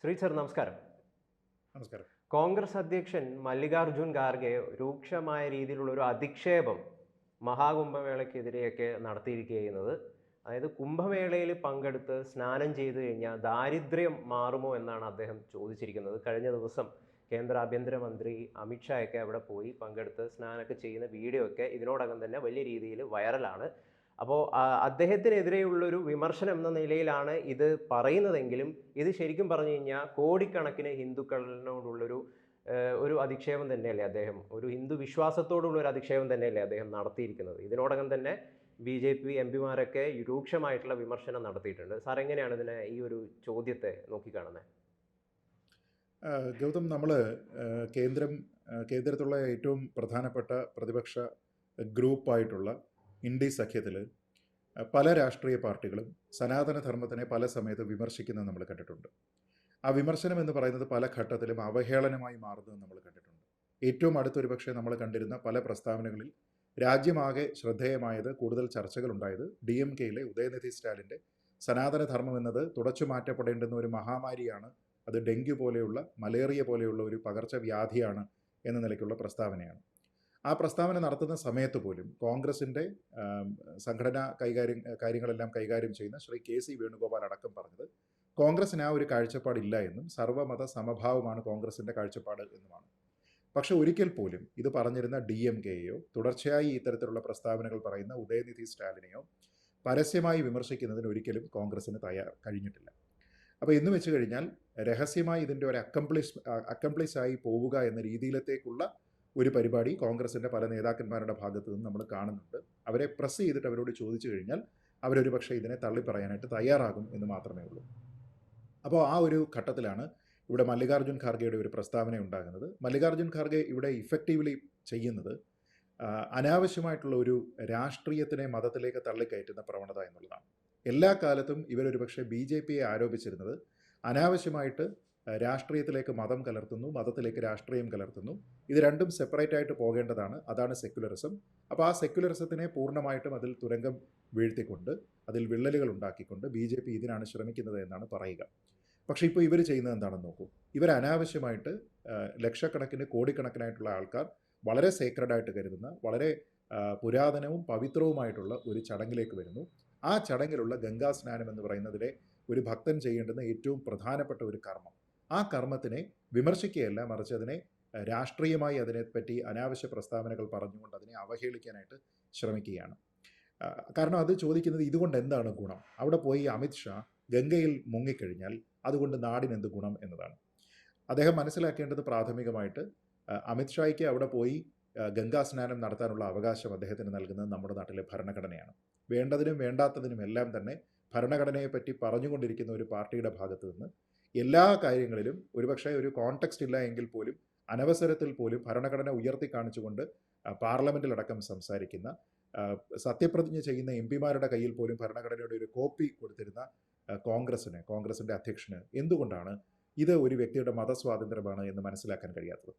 Shri sir നമസ്കാരം. നമസ്കാരം. കോൺഗ്രസ് അധ്യക്ഷൻ മല്ലികാർജുൻ ഖാർഗെ രൂക്ഷമായ രീതിയിലുള്ള ഒരു അധിക്ഷേപം മഹാകുംഭമേളയ്ക്കെതിരെയൊക്കെ നടത്തിയിരിക്കുന്നത്. അതായത് കുംഭമേളയിൽ പങ്കെടുത്ത് സ്നാനം ചെയ്തു കഴിഞ്ഞാൽ ദാരിദ്ര്യം മാറുമോ എന്നാണ് അദ്ദേഹം ചോദിച്ചിരിക്കുന്നത്. കഴിഞ്ഞ ദിവസം കേന്ദ്ര ആഭ്യന്തരമന്ത്രി അമിത്ഷായൊക്കെ അവിടെ പോയി പങ്കെടുത്ത് സ്നാനമൊക്കെ ചെയ്യുന്ന വീഡിയോ ഒക്കെ ഇതിനോടകം തന്നെ വലിയ രീതിയിൽ വൈറലാണ്. അപ്പോൾ അദ്ദേഹത്തിനെതിരെയുള്ളൊരു വിമർശനം എന്ന നിലയിലാണ് ഇത് പറയുന്നതെങ്കിലും ഇത് ശരിക്കും പറഞ്ഞു കഴിഞ്ഞാൽ കോടിക്കണക്കിന് ഹിന്ദുക്കളിനോടുള്ളൊരു ഒരു അധിക്ഷേപം തന്നെയല്ലേ അദ്ദേഹം, ഒരു ഹിന്ദു വിശ്വാസത്തോടുള്ള ഒരു അധിക്ഷേപം തന്നെയല്ലേ അദ്ദേഹം നടത്തിയിരിക്കുന്നത്. ഇതിനോടകം തന്നെ BJP MP-മാരൊക്കെ രൂക്ഷമായിട്ടുള്ള വിമർശനം നടത്തിയിട്ടുണ്ട്. സാർ എങ്ങനെയാണ് ഇതിനെ, ഈ ഒരു ചോദ്യത്തെ നോക്കിക്കാണുന്നത്? ഗൗതം, നമ്മൾ കേന്ദ്രത്തിലുള്ള ഏറ്റവും പ്രധാനപ്പെട്ട പ്രതിപക്ഷ ഗ്രൂപ്പായിട്ടുള്ള ഇന്ത്യ സഖ്യത്തിൽ പല രാഷ്ട്രീയ പാർട്ടികളും സനാതനധർമ്മത്തിനെ പല സമയത്ത് വിമർശിക്കുന്നത് നമ്മൾ കണ്ടിട്ടുണ്ട്. ആ വിമർശനം എന്ന് പറയുന്നത് പല ഘട്ടത്തിലും അവഹേളനമായി മാറുന്നത് നമ്മൾ കണ്ടിട്ടുണ്ട്. ഏറ്റവും അടുത്തൊരു പക്ഷേ നമ്മൾ കണ്ടിരുന്ന പല പ്രസ്താവനകളിൽ രാജ്യമാകെ ശ്രദ്ധേയമായത്, കൂടുതൽ ചർച്ചകളുണ്ടായത് DMK-യിലെ ഉദയനിധി സ്റ്റാലിൻ്റെ സനാതനധർമ്മം എന്നത് തുടച്ചു മാറ്റപ്പെടേണ്ടുന്ന ഒരു മഹാമാരിയാണ്, അത് ഡെങ്കു പോലെയുള്ള, മലേറിയ പോലെയുള്ള ഒരു പകർച്ചവ്യാധിയാണ് എന്ന നിലയ്ക്കുള്ള പ്രസ്താവനയാണ്. ആ പ്രസ്താവന നടത്തുന്ന സമയത്ത് പോലും കോൺഗ്രസിൻ്റെ സംഘടനാ കാര്യങ്ങളെല്ലാം കൈകാര്യം ചെയ്യുന്ന ശ്രീ KC വേണുഗോപാൽ അടക്കം പറഞ്ഞത് കോൺഗ്രസിന് ആ ഒരു കാഴ്ചപ്പാടില്ല എന്നും സർവ്വമത സമഭാവമാണ് കോൺഗ്രസിൻ്റെ കാഴ്ചപ്പാട് എന്നുമാണ്. പക്ഷെ ഒരിക്കൽ പോലും ഇത് പറഞ്ഞിരുന്ന DMK-യെയോ തുടർച്ചയായി ഇത്തരത്തിലുള്ള പ്രസ്താവനകൾ പറയുന്ന ഉദയനിധി സ്റ്റാലിനെയോ പരസ്യമായി വിമർശിക്കുന്നതിന് ഒരിക്കലും കോൺഗ്രസിന് കഴിഞ്ഞിട്ടില്ല. അപ്പോൾ എന്ന് വെച്ച് കഴിഞ്ഞാൽ രഹസ്യമായി ഇതിൻ്റെ ഒരു അക്കംപ്ലിസായി പോവുക എന്ന രീതിയിലത്തേക്കുള്ള ഒരു പരിപാടി കോൺഗ്രസിൻ്റെ പല നേതാക്കന്മാരുടെ ഭാഗത്തു നിന്ന് നമ്മൾ കാണുന്നുണ്ട്. അവരെ പ്രസ് ചെയ്തിട്ട് അവരോട് ചോദിച്ചു കഴിഞ്ഞാൽ അവരൊരു പക്ഷേ ഇതിനെ തള്ളിപ്പറയാനായിട്ട് തയ്യാറാകും എന്ന് മാത്രമേ ഉള്ളൂ. അപ്പോൾ ആ ഒരു ഘട്ടത്തിലാണ് ഇവിടെ മല്ലികാർജുൻ ഖാർഗെയുടെ ഒരു പ്രസ്താവന ഉണ്ടാകുന്നത്. മല്ലികാർജുൻ ഖാർഗെ ഇവിടെ ഇഫക്റ്റീവ്ലി ചെയ്യുന്നത് അനാവശ്യമായിട്ടുള്ള ഒരു രാഷ്ട്രീയത്തിനെ മതത്തിലേക്ക് തള്ളിക്കയറ്റുന്ന പ്രവണത എന്നുള്ളതാണ്. എല്ലാ കാലത്തും ഇവരൊരു പക്ഷേ BJP-യെ ആരോപിച്ചിരുന്നത് അനാവശ്യമായിട്ട് രാഷ്ട്രീയത്തിലേക്ക് മതം കലർത്തുന്നു, മതത്തിലേക്ക് രാഷ്ട്രീയം കലർത്തുന്നു, ഇത് രണ്ടും സെപ്പറേറ്റ് ആയിട്ട് പോകേണ്ടതാണ്, അതാണ് സെക്യുലറിസം. അപ്പോൾ ആ സെക്യുലറിസത്തിനെ പൂർണ്ണമായിട്ടും അതിൽ തുരങ്കം വീഴ്ത്തിക്കൊണ്ട്, അതിൽ വിള്ളലുകൾ ഉണ്ടാക്കിക്കൊണ്ട് BJP ഇതിനാണ് ശ്രമിക്കുന്നത് എന്നാണ് പറയുക. പക്ഷേ ഇപ്പോൾ ഇവർ ചെയ്യുന്നത് എന്താണെന്ന് നോക്കൂ. ഇവർ അനാവശ്യമായിട്ട് ലക്ഷക്കണക്കിന് കോടിക്കണക്കിനായിട്ടുള്ള ആൾക്കാർ വളരെ സേക്രഡായിട്ട് കരുതുന്ന, വളരെ പുരാതനവും പവിത്രവുമായിട്ടുള്ള ഒരു ചടങ്ങിലേക്ക് വരുന്നു. ആ ചടങ്ങിലുള്ള ഗംഗാ സ്നാനം എന്ന് പറയുന്നതിലെ ഒരു ഭക്തൻ ചെയ്യേണ്ടുന്ന ഏറ്റവും പ്രധാനപ്പെട്ട ഒരു കർമ്മം, ആ കർമ്മത്തിനെ വിമർശിക്കുകയല്ല, മറിച്ച് അതിനെ രാഷ്ട്രീയമായി അതിനെപ്പറ്റി അനാവശ്യ പ്രസ്താവനകൾ പറഞ്ഞുകൊണ്ട് അതിനെ അവഹേളിക്കാനായിട്ട് ശ്രമിക്കുകയാണ്. കാരണം അത് ചോദിക്കുന്നത് ഇതുകൊണ്ട് എന്താണ് ഗുണം? അവിടെ പോയി അമിത്ഷാ ഗംഗയിൽ മുങ്ങിക്കഴിഞ്ഞാൽ അതുകൊണ്ട് നാടിന് എന്ത് ഗുണം എന്നതാണ്. അദ്ദേഹം മനസ്സിലാക്കേണ്ടത് പ്രാഥമികമായിട്ട് അമിത്ഷായ്ക്ക് അവിടെ പോയി ഗംഗാ സ്നാനം നടത്താനുള്ള അവകാശം അദ്ദേഹത്തിന് നൽകുന്നത് നമ്മുടെ നാട്ടിലെ ഭരണഘടനയാണ്. വേണ്ടതിനും വേണ്ടാത്തതിനും എല്ലാം തന്നെ ഭരണഘടനയെപ്പറ്റി പറഞ്ഞുകൊണ്ടിരിക്കുന്ന ഒരു പാർട്ടിയുടെ ഭാഗത്തു നിന്ന് എല്ലാ കാര്യങ്ങളിലും ഒരുപക്ഷെ ഒരു കോണ്ടെക്സ്റ്റ് ഇല്ല എങ്കിൽ പോലും അനവസരത്തിൽ പോലും ഭരണഘടന ഉയർത്തി കാണിച്ചുകൊണ്ട് പാർലമെൻറ്റിലടക്കം സംസാരിക്കുന്ന, സത്യപ്രതിജ്ഞ ചെയ്യുന്ന MP-മാരുടെ കയ്യിൽ പോലും ഭരണഘടനയുടെ ഒരു കോപ്പി കൊടുത്തിരുന്ന കോൺഗ്രസിൻ്റെ അധ്യക്ഷന് എന്തുകൊണ്ടാണ് ഇത് ഒരു വ്യക്തിയുടെ മതസ്വാതന്ത്ര്യമാണ് എന്ന് മനസ്സിലാക്കാൻ കഴിയാത്തത്?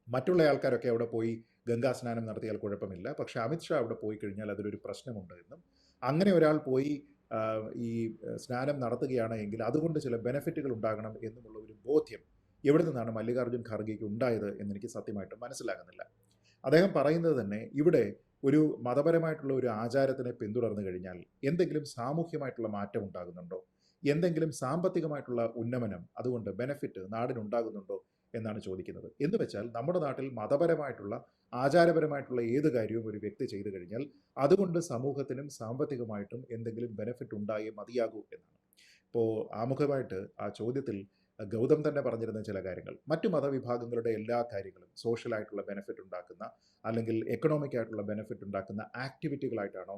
മറ്റുള്ള ആൾക്കാരൊക്കെ അവിടെ പോയി ഗംഗാ സ്നാനം നടത്തിയാൽ കുഴപ്പമില്ല, പക്ഷേ അമിത്ഷാ അവിടെ പോയി കഴിഞ്ഞാൽ അതിലൊരു പ്രശ്നമുണ്ട് എന്നും, അങ്ങനെ ഒരാൾ പോയി ഈ സ്നാനം നടത്തുകയാണ് എങ്കിൽ അതുകൊണ്ട് ചില ബെനിഫിറ്റുകൾ ഉണ്ടാകണം എന്നുമുള്ള ഒരു ബോധ്യം എവിടെ നിന്നാണ് മല്ലികാർജുൻ ഖാർഗെയ്ക്ക് ഉണ്ടായത് എന്നെനിക്ക് സത്യമായിട്ട് മനസ്സിലാകുന്നില്ല. അദ്ദേഹം പറയുന്നത് തന്നെ ഇവിടെ ഒരു മതപരമായിട്ടുള്ള ഒരു ആചാരത്തിനെ പിന്തുടർന്നു കഴിഞ്ഞാൽ എന്തെങ്കിലും സാമൂഹ്യമായിട്ടുള്ള മാറ്റം ഉണ്ടാകുന്നുണ്ടോ, എന്തെങ്കിലും സാമ്പത്തികമായിട്ടുള്ള ഉന്നമനം, അതുകൊണ്ട് ബെനിഫിറ്റ് നാടിനുണ്ടാകുന്നുണ്ടോ എന്നാണ് ചോദിക്കുന്നത്. എന്ന് വെച്ചാൽ നമ്മുടെ നാട്ടിൽ മതപരമായിട്ടുള്ള ആചാരപരമായിട്ടുള്ള ഏത് കാര്യവും ഒരു വ്യക്തി ചെയ്തു കഴിഞ്ഞാൽ അതുകൊണ്ട് സമൂഹത്തിനും സാമ്പത്തികമായിട്ടും എന്തെങ്കിലും ബെനിഫിറ്റ് ഉണ്ടായേ മതിയാകൂ എന്നാണ്. ഇപ്പോൾ ആമുഖമായിട്ട് ആ ചോദ്യത്തിൽ ഗൗതം തന്നെ പറഞ്ഞിരുന്ന ചില കാര്യങ്ങൾ, മറ്റു മതവിഭാഗങ്ങളുടെ എല്ലാ കാര്യങ്ങളും സോഷ്യലായിട്ടുള്ള ബെനിഫിറ്റ് ഉണ്ടാക്കുന്ന അല്ലെങ്കിൽ എക്കണോമിക് ആയിട്ടുള്ള ബെനിഫിറ്റ് ഉണ്ടാക്കുന്ന ആക്ടിവിറ്റികളായിട്ടാണോ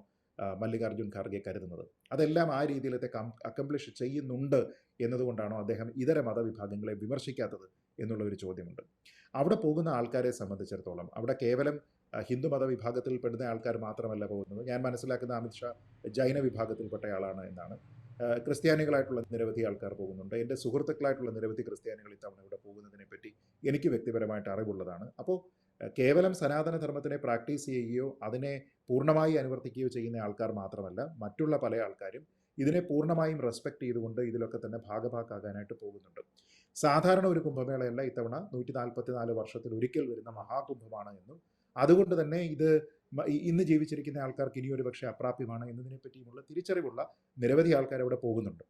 മല്ലികാർജുൻ ഖാർഗെ കരുതുന്നത്? അതെല്ലാം ആ രീതിയിലത്തെ അക്കംപ്ലിഷ് ചെയ്യുന്നുണ്ട് എന്നതുകൊണ്ടാണോ അദ്ദേഹം ഇതര മതവിഭാഗങ്ങളെ വിമർശിക്കാത്തത് എന്നുള്ള ഒരു ചോദ്യമുണ്ട്. അവിടെ പോകുന്ന ആൾക്കാരെ സംബന്ധിച്ചിടത്തോളം അവിടെ കേവലം ഹിന്ദു മതവിഭാഗത്തിൽ പെടുന്ന ആൾക്കാർ മാത്രമല്ല പോകുന്നത്. ഞാൻ മനസ്സിലാക്കുന്ന അമിത്ഷാ ജൈന വിഭാഗത്തിൽപ്പെട്ടയാളാണ് എന്നാണ്. ക്രിസ്ത്യാനികളായിട്ടുള്ള നിരവധി ആൾക്കാർ പോകുന്നുണ്ട്. എൻ്റെ സുഹൃത്തുക്കളായിട്ടുള്ള നിരവധി ക്രിസ്ത്യാനികൾ ഇത്തവണ ഇവിടെ പോകുന്നതിനെപ്പറ്റി എനിക്ക് വ്യക്തിപരമായിട്ട് അറിവുള്ളതാണ്. അപ്പോൾ കേവലം സനാതനധർമ്മത്തിനെ പ്രാക്ടീസ് ചെയ്യുകയോ അതിനെ പൂർണ്ണമായി അനുവർത്തിക്കുകയോ ചെയ്യുന്ന ആൾക്കാർ മാത്രമല്ല, മറ്റുള്ള പല ആൾക്കാരും ഇതിനെ പൂർണ്ണമായും റെസ്പെക്ട് ചെയ്തുകൊണ്ട് ഇതിലൊക്കെ തന്നെ ഭാഗഭാക്കാകാനായിട്ട് പോകുന്നുണ്ട്. സാധാരണ ഒരു കുംഭമേളയല്ല ഇത്തവണ 144 വർഷത്തിൽ ഒരിക്കൽ വരുന്ന മഹാകുംഭമാണ് എന്നും അതുകൊണ്ട് തന്നെ ഇത് ഇന്ന് ജീവിച്ചിരിക്കുന്ന ആൾക്കാർക്ക് ഇനി ഒരു പക്ഷേ അപ്രാപ്യമാണ് എന്നതിനെ പറ്റിയുമുള്ള തിരിച്ചറിവുള്ള നിരവധി ആൾക്കാർ അവിടെ പോകുന്നുണ്ട്.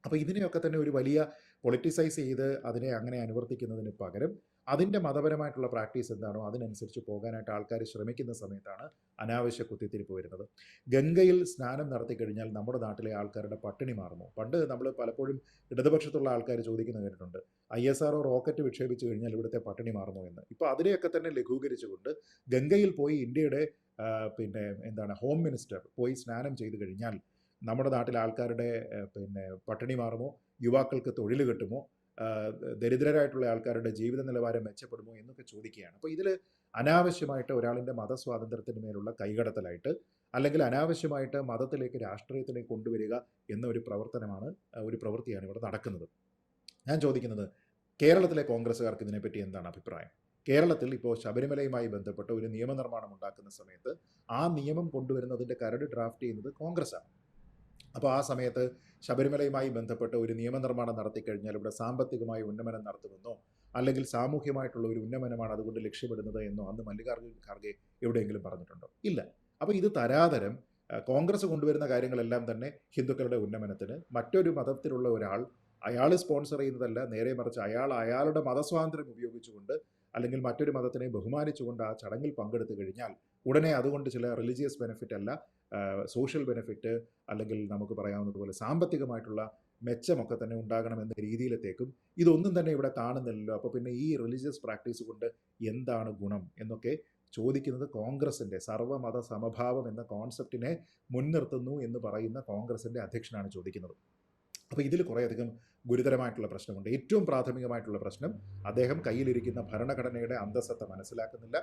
അപ്പോൾ ഇതിനെയൊക്കെ തന്നെ ഒരു വലിയ പൊളിറ്റിസൈസ് ചെയ്ത് അതിനെ അങ്ങനെ അനുവർത്തിക്കുന്നതിന് പകരം അതിൻ്റെ മതപരമായിട്ടുള്ള പ്രാക്ടീസ് എന്താണോ അതിനനുസരിച്ച് പോകാനായിട്ട് ആൾക്കാർ ശ്രമിക്കുന്ന സമയത്താണ് അനാവശ്യ കുത്തിത്തിരിപ്പ് വരുന്നത്. ഗംഗയിൽ സ്നാനം നടത്തി കഴിഞ്ഞാൽ നമ്മുടെ നാട്ടിലെ ആൾക്കാരുടെ പട്ടിണി മാറുമോ? പണ്ട് നമ്മൾ പലപ്പോഴും ഇടതുപക്ഷത്തുള്ള ആൾക്കാർ ചോദിക്കുന്നത് കേട്ടിട്ടുണ്ട്, ISRO റോക്കറ്റ് വിക്ഷേപിച്ചു കഴിഞ്ഞാൽ ഇവിടുത്തെ പട്ടിണി മാറുമോ എന്ന്. ഇപ്പോൾ അതിനെയൊക്കെ തന്നെ ലഘൂകരിച്ചുകൊണ്ട് ഗംഗയിൽ പോയി ഇന്ത്യയുടെ ഹോം മിനിസ്റ്റർ പോയി സ്നാനം ചെയ്തു കഴിഞ്ഞാൽ നമ്മുടെ നാട്ടിലെ ആൾക്കാരുടെ പട്ടിണി മാറുമോ? യുവാക്കൾക്ക് തൊഴിൽ കിട്ടുമോ? ദരിദ്രരായിട്ടുള്ള ആൾക്കാരുടെ ജീവിത നിലവാരം മെച്ചപ്പെടുമോ എന്നൊക്കെ ചോദിക്കുകയാണ്. അപ്പോൾ ഇതിൽ അനാവശ്യമായിട്ട് ഒരാളിൻ്റെ മതസ്വാതന്ത്ര്യത്തിന് മേലുള്ള കൈകടത്തലായിട്ട് അല്ലെങ്കിൽ അനാവശ്യമായിട്ട് മതത്തിലേക്ക് രാഷ്ട്രീയത്തിലേക്ക് കൊണ്ടുവരിക എന്ന ഒരു പ്രവൃത്തിയാണ് ഇവിടെ നടക്കുന്നത്. ഞാൻ ചോദിക്കുന്നത്, കേരളത്തിലെ കോൺഗ്രസ്സുകാർക്ക് ഇതിനെപ്പറ്റി എന്താണ് അഭിപ്രായം? കേരളത്തിൽ ഇപ്പോൾ ശബരിമലയുമായി ബന്ധപ്പെട്ട് ഒരു നിയമനിർമ്മാണം ഉണ്ടാക്കുന്ന സമയത്ത് ആ നിയമം കൊണ്ടുവരുന്നതിൻ്റെ കരട് ഡ്രാഫ്റ്റ് ചെയ്യുന്നത് കോൺഗ്രസ്സാണ്. അപ്പോൾ ആ സമയത്ത് ശബരിമലയുമായി ബന്ധപ്പെട്ട് ഒരു നിയമനിർമ്മാണം നടത്തിക്കഴിഞ്ഞാൽ ഇവിടെ സാമ്പത്തികമായ ഉന്നമനം നടത്തുമെന്നോ അല്ലെങ്കിൽ സാമൂഹ്യമായിട്ടുള്ള ഒരു ഉന്നമനമാണ് അതുകൊണ്ട് ലക്ഷ്യമിടുന്നത് എന്നോ അന്ന് മല്ലികാർജ്ജുൻ ഖാർഗെ എവിടെയെങ്കിലും പറഞ്ഞിട്ടുണ്ടോ? ഇല്ല. അപ്പോൾ ഇത് തരാതരം കോൺഗ്രസ് കൊണ്ടുവരുന്ന കാര്യങ്ങളെല്ലാം തന്നെ ഹിന്ദുക്കളുടെ ഉന്നമനത്തിന്, മറ്റൊരു മതത്തിലുള്ള ഒരാൾ അയാൾ സ്പോൺസർ ചെയ്യുന്നതല്ല, നേരെ മറിച്ച് അയാളുടെ മതസ്വാതന്ത്ര്യം ഉപയോഗിച്ചുകൊണ്ട് അല്ലെങ്കിൽ മറ്റൊരു മതത്തിനെ ബഹുമാനിച്ചുകൊണ്ട് ആ ചടങ്ങിൽ പങ്കെടുത്തു കഴിഞ്ഞാൽ ഉടനെ അതുകൊണ്ട് ചില റിലീജിയസ് ബെനിഫിറ്റ് അല്ല, സോഷ്യൽ ബെനിഫിറ്റ് അല്ലെങ്കിൽ നമുക്ക് പറയാവുന്നതുപോലെ സാമ്പത്തികമായിട്ടുള്ള മെച്ചമൊക്കെ തന്നെ ഉണ്ടാകണമെന്ന രീതിയിലത്തേക്കും ഇതൊന്നും തന്നെ ഇവിടെ കാണുന്നില്ലല്ലോ. അപ്പോൾ പിന്നെ ഈ റിലീജിയസ് പ്രാക്ടീസ് കൊണ്ട് എന്താണ് ഗുണം എന്നൊക്കെ ചോദിക്കുന്നത് കോൺഗ്രസിൻ്റെ സർവ്വമത സമഭാവം എന്ന കോൺസെപ്റ്റിനെ മുൻനിർത്തുന്നു എന്ന് പറയുന്ന കോൺഗ്രസിൻ്റെ അധ്യക്ഷനാണ് ചോദിക്കുന്നത്. അപ്പോൾ ഇതിൽ കുറേയധികം ഗുരുതരമായിട്ടുള്ള പ്രശ്നമുണ്ട്. ഏറ്റവും പ്രാഥമികമായിട്ടുള്ള പ്രശ്നം, അദ്ദേഹം കയ്യിലിരിക്കുന്ന ഭരണഘടനയുടെ അന്തസ്സത്ത മനസ്സിലാക്കുന്നില്ല.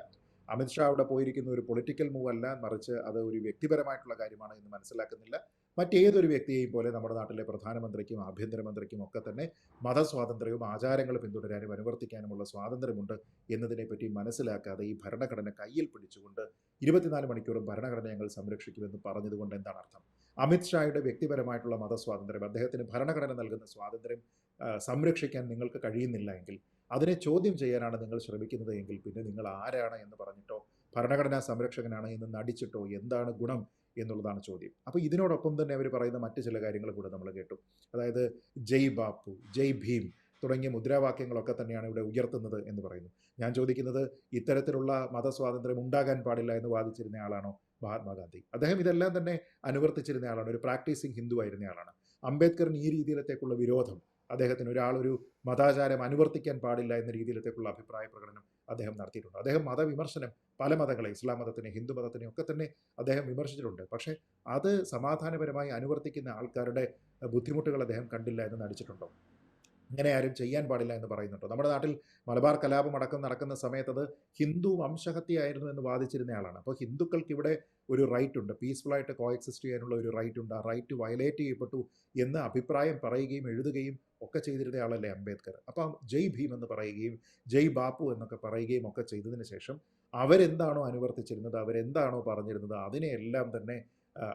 അമിത്ഷാ അവിടെ പോയിരിക്കുന്ന ഒരു പൊളിറ്റിക്കൽ മൂവ് അല്ല, മറിച്ച് അത് ഒരു വ്യക്തിപരമായിട്ടുള്ള കാര്യമാണ് എന്ന് മനസ്സിലാക്കുന്നില്ല. മറ്റേതൊരു വ്യക്തിയെയും പോലെ നമ്മുടെ നാട്ടിലെ പ്രധാനമന്ത്രിക്കും ആഭ്യന്തരമന്ത്രിക്കും ഒക്കെ തന്നെ മതസ്വാതന്ത്ര്യവും ആചാരങ്ങൾ പിന്തുടരാനും അനുവർത്തിക്കാനുമുള്ള സ്വാതന്ത്ര്യമുണ്ട് എന്നതിനെപ്പറ്റി മനസ്സിലാക്കാതെ ഈ ഭരണഘടന കയ്യിൽ പിടിച്ചുകൊണ്ട് 24 മണിക്കൂറും ഭരണഘടന ഞങ്ങൾ സംരക്ഷിക്കുമെന്ന് പറഞ്ഞതുകൊണ്ട് എന്താണ് അർത്ഥം? അമിത്ഷായുടെ വ്യക്തിപരമായിട്ടുള്ള മതസ്വാതന്ത്ര്യം, അദ്ദേഹത്തിന് ഭരണഘടന നൽകുന്ന സ്വാതന്ത്ര്യം സംരക്ഷിക്കാൻ നിങ്ങൾക്ക് കഴിയുന്നില്ല എങ്കിൽ, അതിനെ ചോദ്യം ചെയ്യാനാണ് നിങ്ങൾ ശ്രമിക്കുന്നത് എങ്കിൽ പിന്നെ നിങ്ങൾ ആരാണ് എന്ന് പറഞ്ഞിട്ടോ ഭരണഘടനാ സംരക്ഷകനാണ് എന്ന് നടിച്ചിട്ടോ എന്താണ് ഗുണം എന്നുള്ളതാണ് ചോദ്യം. അപ്പോൾ ഇതിനോടൊപ്പം തന്നെ അവർ പറയുന്ന മറ്റ് ചില കാര്യങ്ങൾ കൂടെ നമ്മൾ കേട്ടു. അതായത് ജയ് ബാപ്പു, ജയ് ഭീം തുടങ്ങിയ മുദ്രാവാക്യങ്ങളൊക്കെ തന്നെയാണ് ഇവിടെ ഉയർത്തുന്നത് എന്ന് പറയുന്നു. ഞാൻ ചോദിക്കുന്നത്, ഇത്തരത്തിലുള്ള മതസ്വാതന്ത്ര്യം ഉണ്ടാകാൻ പാടില്ല എന്ന് വാദിച്ചിരുന്ന ആളാണോ മഹാത്മാഗാന്ധി? അദ്ദേഹം ഇതെല്ലാം തന്നെ അനുവർത്തിച്ചിരുന്ന ആളാണ്, ഒരു പ്രാക്ടീസിങ് ഹിന്ദു ആയിരുന്ന ആളാണ്. അംബേദ്കറിന് ഈ രീതിയിലത്തേക്കുള്ള വിരോധം, അദ്ദേഹത്തിന് ഒരാളൊരു മതാചാരം അനുവർത്തിക്കാൻ പാടില്ല എന്ന രീതിയിലത്തേക്കുള്ള അഭിപ്രായ പ്രകടനം അദ്ദേഹം നടത്തിയിട്ടുണ്ട്. അദ്ദേഹം മതവിമർശനം പല മതങ്ങളെ, ഇസ്ലാം മതത്തിനെ, ഹിന്ദു മതത്തിനെ ഒക്കെ തന്നെ അദ്ദേഹം വിമർശിച്ചിട്ടുണ്ട്. പക്ഷേ അത് സമാധാനപരമായി അനുവർത്തിക്കുന്ന ആൾക്കാരുടെ ബുദ്ധിമുട്ടുകൾ അദ്ദേഹം കണ്ടില്ല എന്ന് നടിച്ചിട്ടുണ്ടോ? ഇങ്ങനെ ആരും ചെയ്യാൻ പാടില്ല എന്ന് പറയുന്നുണ്ടോ? നമ്മുടെ നാട്ടിൽ മലബാർ കലാപം അടക്കം നടക്കുന്ന സമയത്ത് അത് ഹിന്ദു വംശഹത്യയായിരുന്നു എന്ന് വാദിച്ചിരുന്ന ആളാണ്. അപ്പോൾ ഹിന്ദുക്കൾക്ക് ഇവിടെ ഒരു റൈറ്റ് ഉണ്ട്, പീസ്ഫുള്ളായിട്ട് കോഎക്സിസ്റ്റ് ചെയ്യാനുള്ള ഒരു റൈറ്റ് ഉണ്ട്, ആ റൈറ്റ് വയലേറ്റ് ചെയ്യപ്പെട്ടു എന്ന് അഭിപ്രായം പറയുകയും എഴുതുകയും ഒക്കെ ചെയ്തിരുന്ന ആളല്ലേ അംബേദ്കർ. അപ്പം ജയ് ഭീം എന്ന് പറയുകയും ജയ് ബാപ്പു എന്നൊക്കെ പറയുകയും ഒക്കെ ചെയ്തതിന് ശേഷം അവരെന്താണോ അനുവർത്തിച്ചിരുന്നത്, അവരെന്താണോ പറഞ്ഞിരുന്നത്,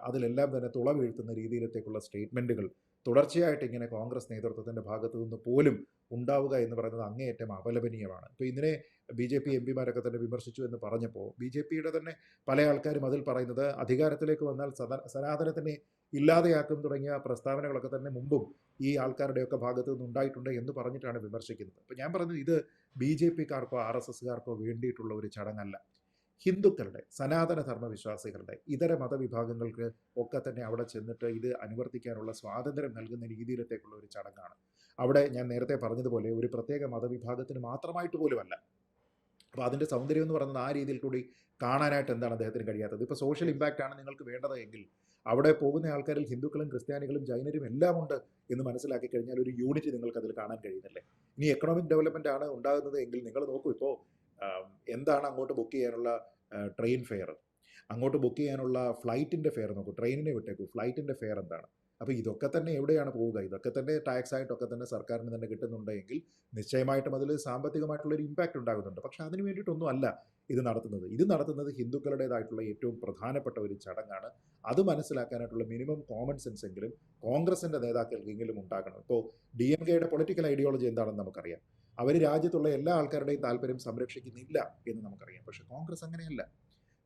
അതിലെല്ലാം തന്നെ തുള വീഴ്ത്തുന്ന രീതിയിലത്തേക്കുള്ള സ്റ്റേറ്റ്മെൻറ്റുകൾ തുടർച്ചയായിട്ട് ഇങ്ങനെ കോൺഗ്രസ് നേതൃത്വത്തിൻ്റെ ഭാഗത്തു നിന്ന് പോലും ഉണ്ടാവുക എന്ന് പറയുന്നത് അങ്ങേയറ്റം അപലപനീയമാണ്. ഇപ്പോൾ ഇതിനെ BJP MPമാരൊക്കെ തന്നെ വിമർശിച്ചു എന്ന് പറഞ്ഞപ്പോൾ BJPയുടെ തന്നെ പല ആൾക്കാരും അതിൽ പറയുന്നത് അധികാരത്തിലേക്ക് വന്നാൽ സനാതനത്തിനെ ഇല്ലാതെയാക്കും തുടങ്ങിയ പ്രസ്താവനകളൊക്കെ തന്നെ മുമ്പും ഈ ആൾക്കാരുടെയൊക്കെ ഭാഗത്തു നിന്ന് ഉണ്ടായിട്ടുണ്ട് എന്ന് പറഞ്ഞിട്ടാണ് വിമർശിക്കുന്നത്. അപ്പോൾ ഞാൻ പറഞ്ഞത്, ഇത് BJPക്കാർക്കോ RSSകാർക്കോ വേണ്ടിയിട്ടുള്ള ഒരു ചടങ്ങല്ല. ഹിന്ദുക്കളുടെ, സനാതന ധർമ്മ വിശ്വാസികളുടെ, ഇതര മതവിഭാഗങ്ങൾക്ക് ഒക്കെ തന്നെ അവിടെ ചെന്നിട്ട് ഇത് അനുവർത്തിക്കാനുള്ള സ്വാതന്ത്ര്യം നൽകുന്ന രീതിയിലത്തേക്കുള്ള ഒരു ചടങ്ങാണ്. അവിടെ ഞാൻ നേരത്തെ പറഞ്ഞതുപോലെ ഒരു പ്രത്യേക മതവിഭാഗത്തിന് മാത്രമായിട്ട് പോലുമല്ല. അപ്പോൾ അതിൻ്റെ സൗന്ദര്യം എന്ന് പറയുന്നത് ആ രീതിയിൽ കൂടി കാണാനായിട്ട് എന്താണ് അദ്ദേഹത്തിന് കഴിയാത്തത്? ഇപ്പോൾ സോഷ്യൽ ഇമ്പാക്റ്റ് ആണ് നിങ്ങൾക്ക് വേണ്ടത് എങ്കിൽ അവിടെ പോകുന്ന ആൾക്കാരിൽ ഹിന്ദുക്കളും ക്രിസ്ത്യാനികളും ജൈനരും എല്ലാം ഉണ്ട് എന്ന് മനസ്സിലാക്കി കഴിഞ്ഞാൽ ഒരു യൂണിറ്റി നിങ്ങൾക്ക് അതിൽ കാണാൻ കഴിയുന്നില്ലേ? ഇനി എക്കണോമിക് ഡെവലപ്മെൻ്റ് ആണ് ഉണ്ടാകുന്നത് എങ്കിൽ നിങ്ങൾ നോക്കൂ, ഇപ്പോൾ എന്താണ് അങ്ങോട്ട് ബുക്ക് ചെയ്യാനുള്ള ട്രെയിൻ ഫെയർ, അങ്ങോട്ട് ബുക്ക് ചെയ്യാനുള്ള ഫ്ലൈറ്റിൻ്റെ ഫെയർ നോക്കൂ. ട്രെയിനിനെ വിട്ടേക്കൂ, ഫ്ലൈറ്റിൻ്റെ ഫെയർ എന്താണ്? അപ്പോൾ ഇതൊക്കെ തന്നെ എവിടെയാണ് പോവുക? ഇതൊക്കെ തന്നെ ടാക്സ് ആയിട്ടൊക്കെ തന്നെ സർക്കാരിന് തന്നെ കിട്ടുന്നുണ്ടെങ്കിൽ നിശ്ചയമായിട്ടും അതിൽ സാമ്പത്തികമായിട്ടുള്ളൊരു ഇമ്പാക്റ്റ് ഉണ്ടാകുന്നുണ്ട്. പക്ഷേ അതിന് വേണ്ടിയിട്ടൊന്നും അല്ല ഇത് നടത്തുന്നത്. ഇത് നടത്തുന്നത് ഹിന്ദുക്കളുടേതായിട്ടുള്ള ഏറ്റവും പ്രധാനപ്പെട്ട ഒരു ചടങ്ങാണ്. അത് മനസ്സിലാക്കാനായിട്ടുള്ള മിനിമം കോമൺ സെൻസ് എങ്കിലും കോൺഗ്രസിൻ്റെ നേതാക്കൾക്കെങ്കിലും ഉണ്ടാകണം. ഇപ്പോൾ DMKയുടെ പൊളിറ്റിക്കൽ ഐഡിയോളജി എന്താണെന്ന് നമുക്കറിയാം. അവർ രാജ്യത്തുള്ള എല്ലാ ആൾക്കാരുടെയും താല്പര്യം സംരക്ഷിക്കുന്നില്ല എന്ന് നമുക്കറിയാം. പക്ഷേ കോൺഗ്രസ് അങ്ങനെയല്ല.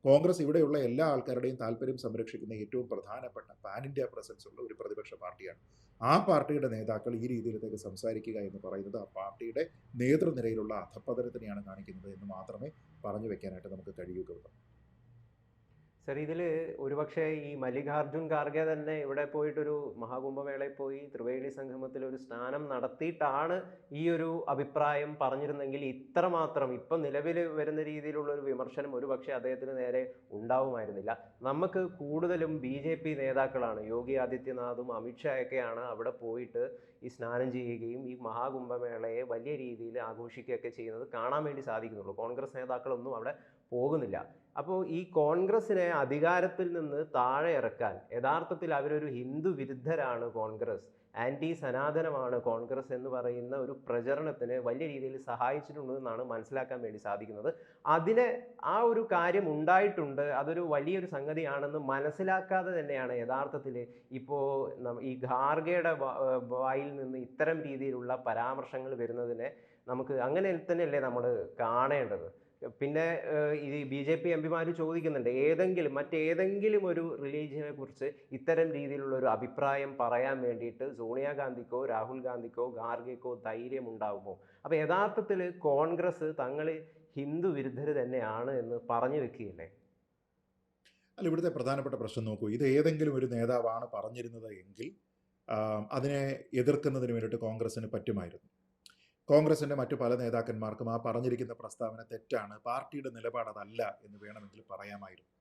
കോൺഗ്രസ് ഇവിടെയുള്ള എല്ലാ ആൾക്കാരുടെയും താല്പര്യം സംരക്ഷിക്കുന്ന ഏറ്റവും പ്രധാനപ്പെട്ട പാൻ ഇന്ത്യ പ്രസൻസ് ഉള്ള ഒരു പ്രതിപക്ഷ പാർട്ടിയാണ്. ആ പാർട്ടിയുടെ നേതാക്കൾ ഈ രീതിയിലേക്ക് സംസാരിക്കുക എന്ന് പറയുന്നത് ആ പാർട്ടിയുടെ നേതൃനിരയിലുള്ള അധപ്പതനത്തിനെയാണ് കാണിക്കുന്നത് എന്ന് മാത്രമേ പറഞ്ഞു വെക്കാനായിട്ട് നമുക്ക് കഴിയുകയുള്ളൂ. സർ, ഇതിൽ ഒരുപക്ഷെ ഈ മല്ലികാർജുൻ ഖാർഗെ തന്നെ ഇവിടെ പോയിട്ടൊരു മഹാകുംഭമേളയിൽ പോയി ത്രിവേണി സംഗമത്തിൽ ഒരു സ്നാനം നടത്തിയിട്ടാണ് ഈ ഒരു അഭിപ്രായം പറഞ്ഞിരുന്നെങ്കിൽ ഇത്രമാത്രം ഇപ്പം നിലവിൽ വരുന്ന രീതിയിലുള്ള ഒരു വിമർശനം ഒരുപക്ഷെ അദ്ദേഹത്തിന് നേരെ ഉണ്ടാവുമായിരുന്നില്ല. നമുക്ക് കൂടുതലും BJP നേതാക്കളാണ്, യോഗി ആദിത്യനാഥും അമിത്ഷായൊക്കെയാണ് അവിടെ പോയിട്ട് ഈ സ്നാനം ചെയ്യുകയും ഈ മഹാകുംഭമേളയെ വലിയ രീതിയിൽ ആഘോഷിക്കുകയൊക്കെ ചെയ്യുന്നത് കാണാൻ വേണ്ടി സാധിക്കുന്നുള്ളൂ. കോൺഗ്രസ് നേതാക്കളൊന്നും അവിടെ പോകുന്നില്ല. അപ്പോൾ ഈ കോൺഗ്രസിനെ അധികാരത്തിൽ നിന്ന് താഴെ ഇറക്കാൻ യഥാർത്ഥത്തിൽ അവരൊരു ഹിന്ദു വിരുദ്ധരാണ് കോൺഗ്രസ്, ആൻറ്റി സനാതനമാണ് കോൺഗ്രസ് എന്ന് പറയുന്ന ഒരു പ്രചരണത്തിന് വലിയ രീതിയിൽ സഹായിച്ചിട്ടുണ്ടെന്നാണ് മനസ്സിലാക്കാൻ വേണ്ടി സാധിക്കുന്നത്. അതിന് ആ ഒരു കാര്യം ഉണ്ടായിട്ടുണ്ട്, അതൊരു വലിയൊരു സംഗതിയാണെന്ന് മനസ്സിലാക്കാതെ തന്നെയാണ് യഥാർത്ഥത്തിൽ ഇപ്പോൾ ഈ ഖാർഗെയുടെ വായിൽ നിന്ന് ഇത്തരം രീതിയിലുള്ള പരാമർശങ്ങൾ വരുന്നതിനെ നമുക്ക് അങ്ങനെ തന്നെയല്ലേ നമ്മൾ കാണേണ്ടത്. പിന്നെ ഈ BJP എംപിമാർ ചോദിക്കുന്നുണ്ട്, മറ്റേതെങ്കിലും ഒരു റിലീജിയനെ കുറിച്ച് ഇത്തരം രീതിയിലുള്ള ഒരു അഭിപ്രായം പറയാൻ വേണ്ടിയിട്ട് സോണിയാഗാന്ധിക്കോ രാഹുൽ ഗാന്ധിക്കോ ഖാർഗെക്കോ ധൈര്യം ഉണ്ടാകുമോ? അപ്പോൾ യഥാർത്ഥത്തിൽ കോൺഗ്രസ് തങ്ങൾ ഹിന്ദു വിരുദ്ധർ തന്നെയാണ് എന്ന് പറഞ്ഞു വെക്കുകയല്ലേ? അല്ല, ഇവിടുത്തെ പ്രധാനപ്പെട്ട പ്രശ്നം നോക്കൂ. ഇത് ഏതെങ്കിലും ഒരു നേതാവാണ് പറഞ്ഞിരുന്നത് എങ്കിൽ അതിനെ എതിർക്കുന്നതിന് വേണ്ടിയിട്ട് കോൺഗ്രസ്സിന് പറ്റുമായിരുന്നു. കോൺഗ്രസിൻ്റെ മറ്റു പല നേതാക്കന്മാർക്കും ആ പറഞ്ഞിരിക്കുന്ന പ്രസ്താവന തെറ്റാണ്, പാർട്ടിയുടെ നിലപാട് അതല്ല എന്ന് വേണമെങ്കിൽ പറയാമായിരുന്നു.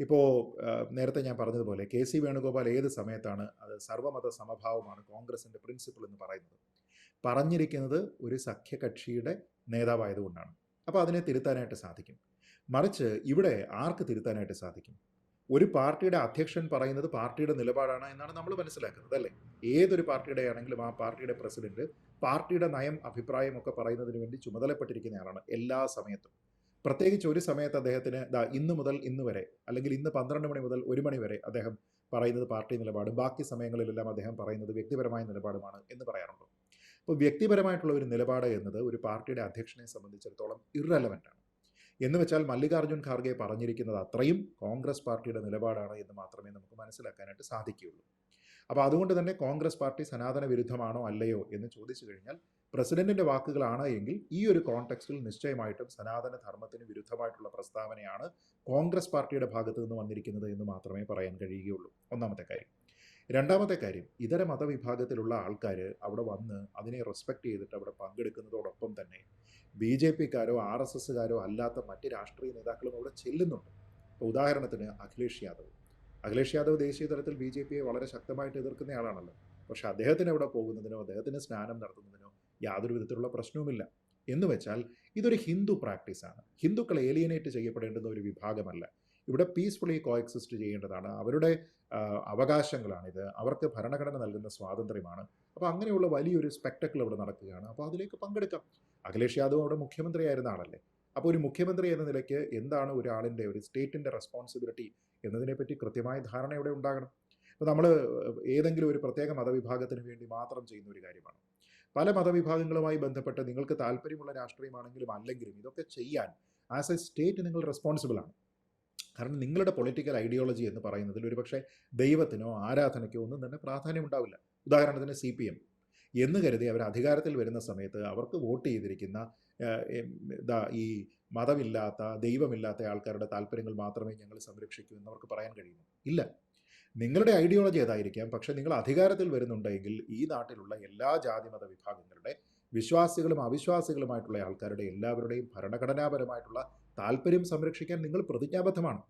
ഇപ്പോൾ നേരത്തെ ഞാൻ പറഞ്ഞതുപോലെ KC വേണുഗോപാൽ ഏത് സമയത്താണ് അത് സർവ്വമത സമഭാവമാണ് കോൺഗ്രസിൻ്റെ പ്രിൻസിപ്പിൾ എന്ന് പറയുന്നത്? പറഞ്ഞിരിക്കുന്നത് ഒരു സഖ്യകക്ഷിയുടെ നേതാവായതുകൊണ്ടാണ്. അപ്പോൾ അതിനെ തിരുത്താനായിട്ട് സാധിക്കും. മറിച്ച് ഇവിടെ ആർക്ക് തിരുത്താനായിട്ട് സാധിക്കും? ഒരു പാർട്ടിയുടെ അധ്യക്ഷൻ പറയുന്നത് പാർട്ടിയുടെ നിലപാടാണ് എന്നാണ് നമ്മൾ മനസ്സിലാക്കുന്നത്, അല്ലേ? ഏതൊരു പാർട്ടിയുടെ ആണെങ്കിലും ആ പാർട്ടിയുടെ പ്രസിഡന്റ് പാർട്ടിയുടെ നയം അഭിപ്രായമൊക്കെ പറയുന്നതിന് വേണ്ടി ചുമതലപ്പെട്ടിരിക്കുന്നയാളാണ് എല്ലാ സമയത്തും. പ്രത്യേകിച്ച് ഒരു സമയത്ത് അദ്ദേഹത്തിന് ഇന്ന് മുതൽ ഇന്ന് വരെ, അല്ലെങ്കിൽ ഇന്ന് 12 മണി മുതൽ 1 മണി വരെ അദ്ദേഹം പറയുന്നത് പാർട്ടി നിലപാടും ബാക്കി സമയങ്ങളിലെല്ലാം അദ്ദേഹം പറയുന്നത് വ്യക്തിപരമായ നിലപാടുമാണ് എന്ന് പറയാറുണ്ട്. അപ്പോൾ വ്യക്തിപരമായിട്ടുള്ള ഒരു നിലപാട് എന്നത് ഒരു പാർട്ടിയുടെ അധ്യക്ഷനെ സംബന്ധിച്ചിടത്തോളം ഇറലവൻ്റ് ആണ്. എന്ന് വെച്ചാൽ മല്ലികാർജുൻ ഖാർഗെ പറഞ്ഞിരിക്കുന്നത് അത്രയും കോൺഗ്രസ് പാർട്ടിയുടെ നിലപാടാണ് എന്ന് മാത്രമേ നമുക്ക് മനസ്സിലാക്കാനായിട്ട് സാധിക്കുകയുള്ളൂ. അപ്പോൾ അതുകൊണ്ട് തന്നെ കോൺഗ്രസ് പാർട്ടി സനാതന വിരുദ്ധമാണോ അല്ലയോ എന്ന് ചോദിച്ചു കഴിഞ്ഞാൽ പ്രസിഡന്റിൻ്റെ വാക്കുകളാണ് എങ്കിൽ ഈ ഒരു കോണ്ടെക്സ്റ്റിൽ നിശ്ചയമായിട്ടും സനാതന ധർമ്മത്തിന് വിരുദ്ധമായിട്ടുള്ള പ്രസ്താവനയാണ് കോൺഗ്രസ് പാർട്ടിയുടെ ഭാഗത്ത് നിന്ന് വന്നിരിക്കുന്നത് എന്ന് മാത്രമേ പറയാൻ കഴിയുകയുള്ളൂ. ഒന്നാമത്തെ കാര്യം. രണ്ടാമത്തെ കാര്യം, ഇതര മതവിഭാഗത്തിലുള്ള ആൾക്കാർ അവിടെ വന്ന് അതിനെ റെസ്പെക്റ്റ് ചെയ്തിട്ട് അവിടെ പങ്കെടുക്കുന്നതോടൊപ്പം തന്നെ BJPക്കാരോ RSSകാരോ അല്ലാത്ത മറ്റ് രാഷ്ട്രീയ നേതാക്കളും അവിടെ ചെല്ലുന്നുണ്ട്. ഇപ്പോൾ ഉദാഹരണത്തിന് അഖിലേഷ് യാദവ് ദേശീയ തലത്തിൽ BJPയെ വളരെ ശക്തമായിട്ട് എതിർക്കുന്നയാളാണല്ലോ. പക്ഷെ അദ്ദേഹത്തിന് അവിടെ പോകുന്നതിനോ അദ്ദേഹത്തിന് സ്നാനം നടത്തുന്നതിനോ യാതൊരു വിധത്തിലുള്ള പ്രശ്നവുമില്ല. എന്ന് വെച്ചാൽ ഇതൊരു ഹിന്ദു പ്രാക്ടീസാണ്. ഹിന്ദുക്കൾ ഏലിയനേറ്റ് ചെയ്യപ്പെടേണ്ടുന്ന ഒരു വിഭാഗമല്ല. ഇവിടെ പീസ്ഫുള്ളി കോഎക്സിസ്റ്റ് ചെയ്യേണ്ടതാണ്. അവരുടെ അവകാശങ്ങളാണിത്. അവർക്ക് ഭരണഘടന നൽകുന്ന സ്വാതന്ത്ര്യമാണ്. അപ്പോൾ അങ്ങനെയുള്ള വലിയൊരു സ്പെക്ടക്കിൾ ഇവിടെ നടക്കുകയാണ്. അപ്പോൾ അതിലേക്ക് പങ്കെടുക്കാം. അഖിലേഷ് യാദവ് അവിടെ മുഖ്യമന്ത്രിയായിരുന്ന ആളല്ലേ. അപ്പോൾ ഒരു മുഖ്യമന്ത്രി എന്ന നിലയ്ക്ക് എന്താണ് ഒരാളിൻ്റെ ഒരു സ്റ്റേറ്റിൻ്റെ റെസ്പോൺസിബിലിറ്റി എന്നതിനെപ്പറ്റി കൃത്യമായ ധാരണ ഇവിടെ ഉണ്ടാകണം. അപ്പോൾ നമ്മൾ ഏതെങ്കിലും ഒരു പ്രത്യേക മതവിഭാഗത്തിന് വേണ്ടി മാത്രം ചെയ്യുന്ന ഒരു കാര്യമാണ്. പല മതവിഭാഗങ്ങളുമായി ബന്ധപ്പെട്ട് നിങ്ങൾക്ക് താല്പര്യമുള്ള രാഷ്ട്രീയമാണെങ്കിലും അല്ലെങ്കിലും ഇതൊക്കെ ചെയ്യാൻ ആസ് എ സ്റ്റേറ്റ് നിങ്ങൾ റെസ്പോൺസിബിളാണ്. കാരണം നിങ്ങളുടെ പൊളിറ്റിക്കൽ ഐഡിയോളജി എന്ന് പറയുന്നതിൽ ഒരുപക്ഷെ ദൈവത്തിനോ ആരാധനയ്ക്കോ ഒന്നും തന്നെ പ്രാധാന്യം ഉണ്ടാവില്ല. ഉദാഹരണത്തിന് CPM എന്ന് കരുതി അവർ അധികാരത്തിൽ വരുന്ന സമയത്ത് അവർക്ക് വോട്ട് ചെയ്തിരിക്കുന്ന ഈ മതമില്ലാത്ത ദൈവമില്ലാത്ത ആൾക്കാരുടെ താല്പര്യങ്ങൾ മാത്രമേ ഞങ്ങൾ സംരക്ഷിക്കൂ എന്നവർക്ക് പറയാൻ കഴിയുമോ? ഇല്ല. നിങ്ങളുടെ ഐഡിയോളജി ഏതായിരിക്കാം, പക്ഷേ നിങ്ങൾ അധികാരത്തിൽ വരുന്നുണ്ടെങ്കിൽ ഈ നാട്ടിലുള്ള എല്ലാ ജാതിമത വിഭാഗങ്ങളുടെ വിശ്വാസികളും അവിശ്വാസികളുമായിട്ടുള്ള ആൾക്കാരുടെ എല്ലാവരുടെയും ഭരണഘടനാപരമായിട്ടുള്ള താല്പര്യം സംരക്ഷിക്കാൻ നിങ്ങൾ പ്രതിജ്ഞാബദ്ധമാണ്.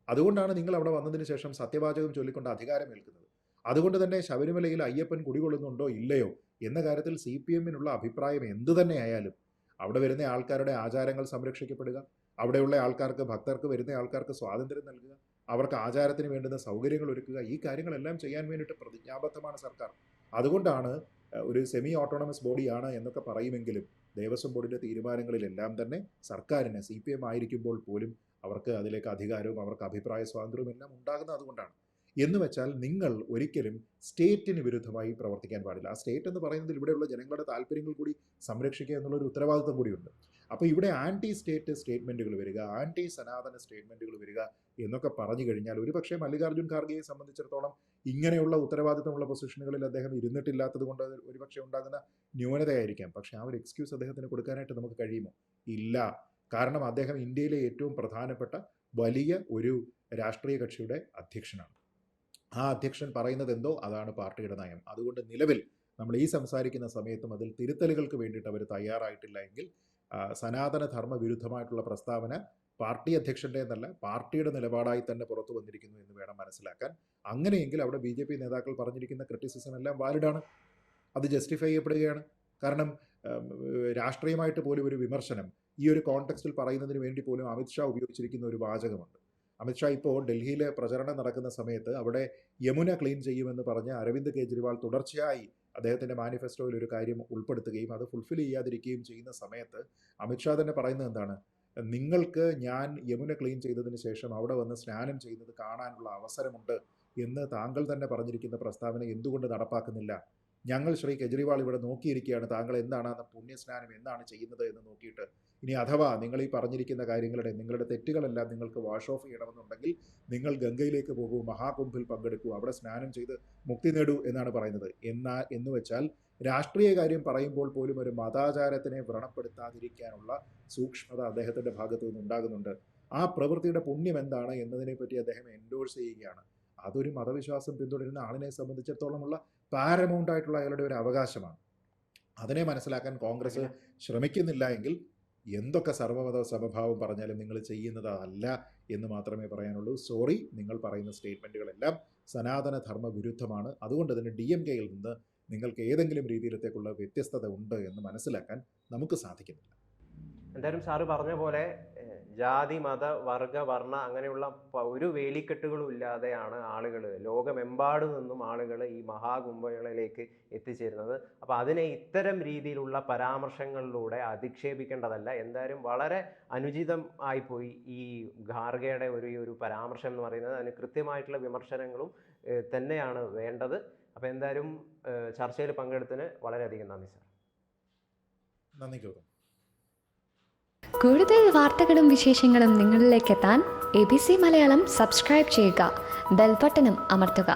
അതുകൊണ്ടാണ് നിങ്ങൾ അവിടെ വന്നതിന് ശേഷം സത്യവാചകം ചൊല്ലിക്കൊണ്ട് അധികാരമേൽക്കുന്നത്. അതുകൊണ്ട് തന്നെ ശബരിമലയിൽ അയ്യപ്പൻ കുടികൊള്ളുന്നുണ്ടോ ഇല്ലയോ എന്ന കാര്യത്തിൽ CPMനുള്ള അഭിപ്രായം എന്തു തന്നെയായാലും അവിടെ വരുന്ന ആൾക്കാരുടെ ആചാരങ്ങൾ സംരക്ഷിക്കപ്പെടുക, അവിടെയുള്ള ആൾക്കാർക്ക് ഭക്തർക്ക് വരുന്ന ആൾക്കാർക്ക് സ്വാതന്ത്ര്യം നൽകുക, അവർക്ക് ആചാരത്തിന് വേണ്ടുന്ന സൗകര്യങ്ങൾ ഒരുക്കുക, ഈ കാര്യങ്ങളെല്ലാം ചെയ്യാൻ വേണ്ടിയിട്ട് പ്രതിജ്ഞാബദ്ധമാണ് സർക്കാർ. അതുകൊണ്ടാണ് ഒരു സെമി ഓട്ടോണമസ് ബോഡിയാണ് എന്നൊക്കെ പറയുമെങ്കിലും ദേവസ്വം ബോർഡിൻ്റെ തീരുമാനങ്ങളിലെല്ലാം തന്നെ സർക്കാരിന് CPM ആയിരിക്കുമ്പോൾ പോലും അവർക്ക് അതിലേക്ക് അധികാരവും അവർക്ക് അഭിപ്രായ സ്വാതന്ത്ര്യവും എല്ലാം ഉണ്ടാകുന്നത് അതുകൊണ്ടാണ്. എന്ന് വെച്ചാൽ നിങ്ങൾ ഒരിക്കലും സ്റ്റേറ്റിന് വിരുദ്ധമായി പ്രവർത്തിക്കാൻ പാടില്ല. ആ സ്റ്റേറ്റ് എന്ന് പറയുന്നതിൽ ഇവിടെയുള്ള ജനങ്ങളുടെ താല്പര്യങ്ങൾ കൂടി സംരക്ഷിക്കുക എന്നുള്ളൊരു ഉത്തരവാദിത്വം കൂടിയുണ്ട്. അപ്പോൾ ഇവിടെ ആൻറ്റി സ്റ്റേറ്റ് സ്റ്റേറ്റ്മെൻറ്റുകൾ വരിക, ആൻറ്റി സനാതന സ്റ്റേറ്റ്മെൻറ്റുകൾ വരിക എന്നൊക്കെ പറഞ്ഞു കഴിഞ്ഞാൽ ഒരുപക്ഷെ മല്ലികാർജ്ജുൻ ഖാർഗെയെ സംബന്ധിച്ചിടത്തോളം ഇങ്ങനെയുള്ള ഉത്തരവാദിത്തമുള്ള പൊസിഷനുകളിൽ അദ്ദേഹം ഇരുന്നിട്ടില്ലാത്തത് കൊണ്ട് ഒരുപക്ഷെ ഉണ്ടാകുന്ന ന്യൂനതയായിരിക്കാം. പക്ഷേ ആ ഒരു എക്സ്ക്യൂസ് അദ്ദേഹത്തിന് കൊടുക്കാനായിട്ട് നമുക്ക് കഴിയുമോ? ഇല്ല. കാരണം അദ്ദേഹം ഇന്ത്യയിലെ ഏറ്റവും പ്രധാനപ്പെട്ട വലിയ ഒരു രാഷ്ട്രീയ കക്ഷിയുടെ അധ്യക്ഷനാണ്. ആ അധ്യക്ഷൻ പറയുന്നത് എന്തോ അതാണ് പാർട്ടിയുടെ നയം. അതുകൊണ്ട് നിലവിൽ നമ്മൾ ഈ സംസാരിക്കുന്ന സമയത്തും അതിൽ തിരുത്തലുകൾക്ക് വേണ്ടിയിട്ട് അവർ തയ്യാറായിട്ടില്ല എങ്കിൽ സനാതന ധർമ്മ വിരുദ്ധമായിട്ടുള്ള പ്രസ്താവന പാർട്ടി അധ്യക്ഷൻ്റെ എന്നല്ല, പാർട്ടിയുടെ നിലപാടായി തന്നെ പുറത്തു വന്നിരിക്കുന്നു എന്ന് വേണം മനസ്സിലാക്കാൻ. അങ്ങനെയെങ്കിൽ അവിടെ BJP നേതാക്കൾ പറഞ്ഞിരിക്കുന്ന ക്രിറ്റിസിസം എല്ലാം വാലിഡാണ്, അത് ജസ്റ്റിഫൈ ചെയ്യപ്പെടുകയാണ്. കാരണം രാഷ്ട്രീയമായിട്ട് പോലും ഒരു വിമർശനം ഈ ഒരു കോണ്ടെക്സ്റ്റിൽ പറയുന്നതിന് വേണ്ടി പോലും അമിത്ഷാ ഉപയോഗിച്ചിരിക്കുന്ന ഒരു വാചകമുണ്ട്. അമിത്ഷാ ഇപ്പോൾ ഡൽഹിയിലെ പ്രചരണം നടക്കുന്ന സമയത്ത് അവിടെ യമുന ക്ലീൻ ചെയ്യുമെന്ന് പറഞ്ഞ് അരവിന്ദ് കെജ്രിവാൾ തുടർച്ചയായി അദ്ദേഹത്തിൻ്റെ മാനിഫെസ്റ്റോയിൽ ഒരു കാര്യം ഉൾപ്പെടുത്തുകയും അത് ഫുൾഫിൽ ചെയ്യാതിരിക്കുകയും ചെയ്യുന്ന സമയത്ത് അമിത്ഷാ തന്നെ പറയുന്നത് എന്താണ്? നിങ്ങൾക്ക് ഞാൻ യമുന ക്ലീൻ ചെയ്തതിന് ശേഷം അവിടെ വന്ന് സ്നാനം ചെയ്യുന്നത് കാണാനുള്ള അവസരമുണ്ട് എന്ന് താങ്കൾ തന്നെ പറഞ്ഞിരിക്കുന്ന പ്രസ്താവന എന്തുകൊണ്ട് നടപ്പാക്കുന്നില്ല? ഞങ്ങൾ ശ്രീ കെജ്രിവാൾ ഇവിടെ നോക്കിയിരിക്കുകയാണ്, താങ്കൾ എന്താണ് പുണ്യസ്നാനം എന്താണ് ചെയ്യുന്നത് എന്ന് നോക്കിയിട്ട്. ഇനി അഥവാ നിങ്ങൾ ഈ പറഞ്ഞിരിക്കുന്ന കാര്യങ്ങളുടെ നിങ്ങളുടെ തെറ്റുകളെല്ലാം നിങ്ങൾക്ക് വാഷ് ഓഫ് ചെയ്യണമെന്നുണ്ടെങ്കിൽ നിങ്ങൾ ഗംഗയിലേക്ക് പോകൂ, മഹാകുംഭിൽ പങ്കെടുക്കൂ, അവിടെ സ്നാനം ചെയ്ത് മുക്തി നേടൂ എന്നാണ് പറയുന്നത്. എന്ന് വെച്ചാൽ രാഷ്ട്രീയ കാര്യം പറയുമ്പോൾ പോലും ഒരു മതാചാരത്തിനെ വ്രണപ്പെടുത്താതിരിക്കാനുള്ള സൂക്ഷ്മത അദ്ദേഹത്തിൻ്റെ ഭാഗത്തു നിന്നുണ്ടാകുന്നുണ്ട്. ആ പ്രവൃത്തിയുടെ പുണ്യം എന്താണ് എന്നതിനെപ്പറ്റി അദ്ദേഹം എൻഡോഴ്സ് ചെയ്യുകയാണ്. അതൊരു മതവിശ്വാസം പിന്തുടരുന്ന ആളിനെ സംബന്ധിച്ചിടത്തോളമുള്ള പാരമൗണ്ട് ആയിട്ടുള്ള അയാളുടെ ഒരു അവകാശമാണ്. അതിനെ മനസ്സിലാക്കാൻ കോൺഗ്രസ് ശ്രമിക്കുന്നില്ല എങ്കിൽ എന്തൊക്കെ സർവ്വമത സമഭാവം പറഞ്ഞാലും നിങ്ങൾ ചെയ്യുന്നത് അതല്ല എന്ന് മാത്രമേ പറയാനുള്ളൂ. സോറി, നിങ്ങൾ പറയുന്ന സ്റ്റേറ്റ്മെൻറ്റുകളെല്ലാം സനാതന ധർമ്മ വിരുദ്ധമാണ്. അതുകൊണ്ട് തന്നെ DMK-യിൽ നിന്ന് നിങ്ങൾക്ക് ഏതെങ്കിലും രീതിയിലത്തേക്കുള്ള വ്യത്യസ്തത ഉണ്ട് എന്ന് മനസ്സിലാക്കാൻ നമുക്ക് സാധിക്കുന്നില്ല. എന്തായാലും സാറ് പറഞ്ഞ പോലെ ജാതി, മത, വർഗ, വർണ്ണ അങ്ങനെയുള്ള ഒരു വേലിക്കെട്ടുകളും ഇല്ലാതെയാണ് ആളുകൾ ലോകമെമ്പാടും നിന്നും ആളുകൾ ഈ മഹാകുംഭമേളയിലേക്ക് എത്തിച്ചേരുന്നത്. അപ്പോൾ അതിനെ ഇത്തരം രീതിയിലുള്ള പരാമർശങ്ങളിലൂടെ അധിക്ഷേപിക്കേണ്ടതല്ല. എന്തായാലും വളരെ അനുചിതം ആയിപ്പോയി ഈ ഖാർഗെയുടെ ഒരു പരാമർശം എന്ന് പറയുന്നത്. അതിന് കൃത്യമായിട്ടുള്ള വിമർശനങ്ങളും തന്നെയാണ് വേണ്ടത്. അപ്പോൾ എന്തായാലും ചർച്ചയിൽ പങ്കെടുത്തതിന് വളരെയധികം നന്ദി സാർ. നന്ദി ഗൗതം. കൂടുതൽ വാർത്തകളും വിശേഷങ്ങളും നിങ്ങളിലേക്ക് എത്താൻ ABC മലയാളം സബ്സ്ക്രൈബ് ചെയ്യുക, ബെൽ ബട്ടണും അമർത്തുക.